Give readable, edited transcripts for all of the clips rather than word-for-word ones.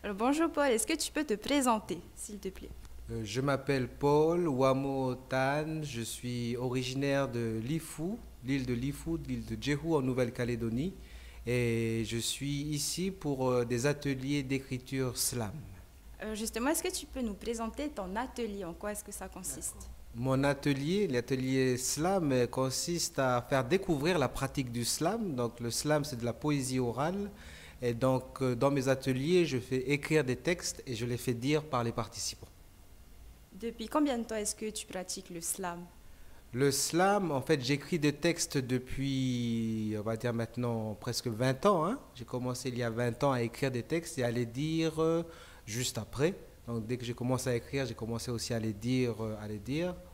Alors, bonjour Paul, est-ce que tu peux te présenter, s'il te plaît? Je m'appelle Paul Wamo Tan, je suis originaire de Lifou, l'île de Djehou en Nouvelle-Calédonie, et je suis ici pour des ateliers d'écriture slam. Justement, est-ce que tu peux nous présenter ton atelier? En quoi est-ce que ça consiste? Mon atelier, l'atelier slam, consiste à faire découvrir la pratique du slam. Donc le slam, c'est de la poésie orale. Et donc dans mes ateliers, je fais écrire des textes et je les fais dire par les participants. Depuis combien de temps est-ce que tu pratiques le slam? Le slam, en fait, j'écris des textes depuis, on va dire maintenant, presque 20 ans, hein. J'ai commencé il y a 20 ans à écrire des textes et à les dire juste après. Donc, dès que j'ai commencé à écrire, j'ai commencé aussi à les dire.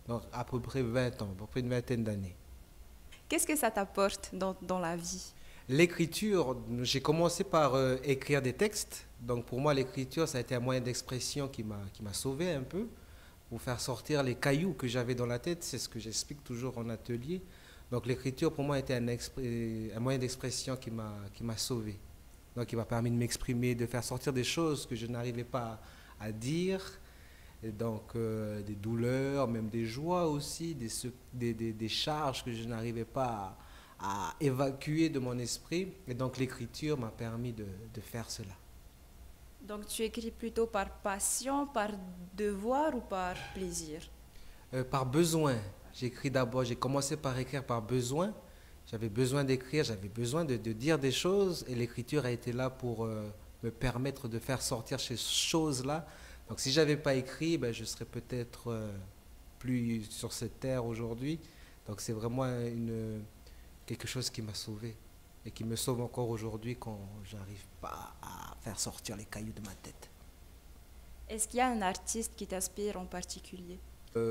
Donc, à peu près 20 ans, à peu près une vingtaine d'années. Qu'est-ce que ça t'apporte dans la vie? L'écriture, j'ai commencé par écrire des textes. Donc, pour moi, l'écriture, ça a été un moyen d'expression qui m'a sauvé un peu pour faire sortir les cailloux que j'avais dans la tête. C'est ce que j'explique toujours en atelier. Donc l'écriture pour moi était un moyen d'expression qui m'a sauvé. Donc il m'a permis de m'exprimer, de faire sortir des choses que je n'arrivais pas à dire. Et donc des douleurs, même des joies aussi, des charges que je n'arrivais pas à évacuer de mon esprit. Et donc l'écriture m'a permis de faire cela. Donc tu écris plutôt par passion, par devoir ou par plaisir? Par besoin. J'écris d'abord, j'ai commencé par écrire par besoin. J'avais besoin d'écrire, j'avais besoin de dire des choses et l'écriture a été là pour me permettre de faire sortir ces choses-là. Donc si j'avais pas écrit, ben, je serais peut-être plus sur cette terre aujourd'hui. Donc c'est vraiment quelque chose qui m'a sauvé et qui me sauve encore aujourd'hui quand j'arrive pas à faire sortir les cailloux de ma tête. Est-ce qu'il y a un artiste qui t'inspire en particulier?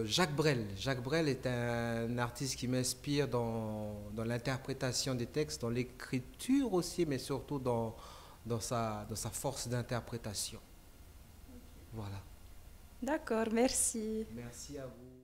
Jacques Brel. Jacques Brel est un artiste qui m'inspire dans l'interprétation des textes, dans l'écriture aussi, mais surtout dans sa force d'interprétation. Voilà. D'accord, merci. Merci à vous.